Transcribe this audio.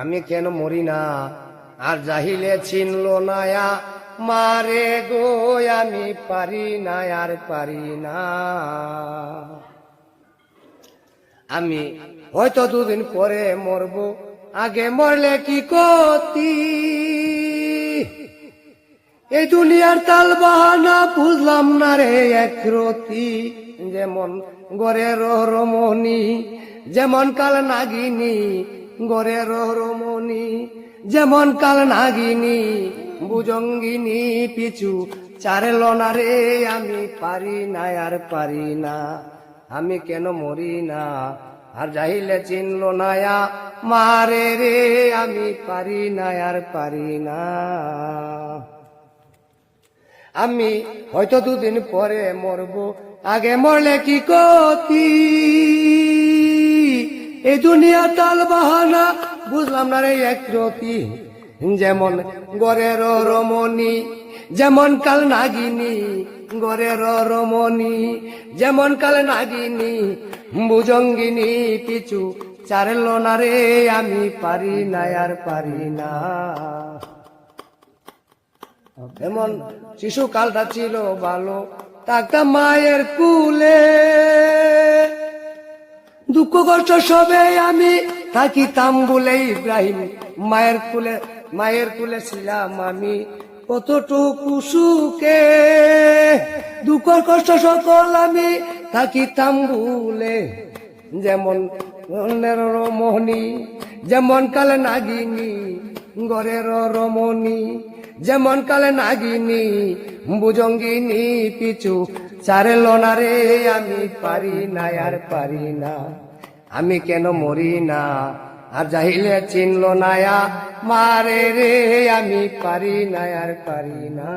আমি কেন মরি না, আর জাহিলে চিনলো নায়া মারে গো, আমি পারি না আর পারি না। আমি হয়তো দুদিন পরে মরবো, আগে মরলে কি ক্ষতি? এই দুনিয়ার তাল বাহানা বুঝলাম না রে একরতি। যেমন গড়ের রমণী, যেমন কাল নাগিনী, গড়ের রমণী যেমন কাল নাগিনী, ভুজঙ্গিনী পিছু চারেল না রে, আমি পারি না আর পারি না। আমি কেন মরি না, আর যাইলে চিনলো নায়া মারে রে, আমি পারি না আর পারি না। আমি হয়তো দুদিন পরে মরবো, আগে মরলে কি ক্ষতি? এই দুনিয়া তাল বাহানা বুঝলাম না রে একরতি। যেমন গড়ের রমণী, যেমন কাল নাগিনী, গড়ের রমণী যেমন কাল নাগিনী, ভুজঙ্গিনী পিছু চারেল না রে, আমি পারি না আর পারি না। এমন শিশুকালটা ছিল ভালো, থাকতাম মায়ের কুলে, দুঃখ কষ্ট সবে আমি থাকিতাম বলে ইব্রাহিম মায়ের কুলে ছিলাম আমি কতটুকু সুখে। দুঃখ কষ্ট সকল আমি থাকিতাম ভুলে, যেমন রমণী যেমন কালে নাগিনী, গড়ের রমণী যেমন কালে নাগিনী, ভুজঙ্গিনী পিছু চারেল না রে, আমি পারি না আর পারি না। আমি কেন মরি না, আর যাইলে চিনলো নায়া মারে রে, আমি পারি না আর পারি না।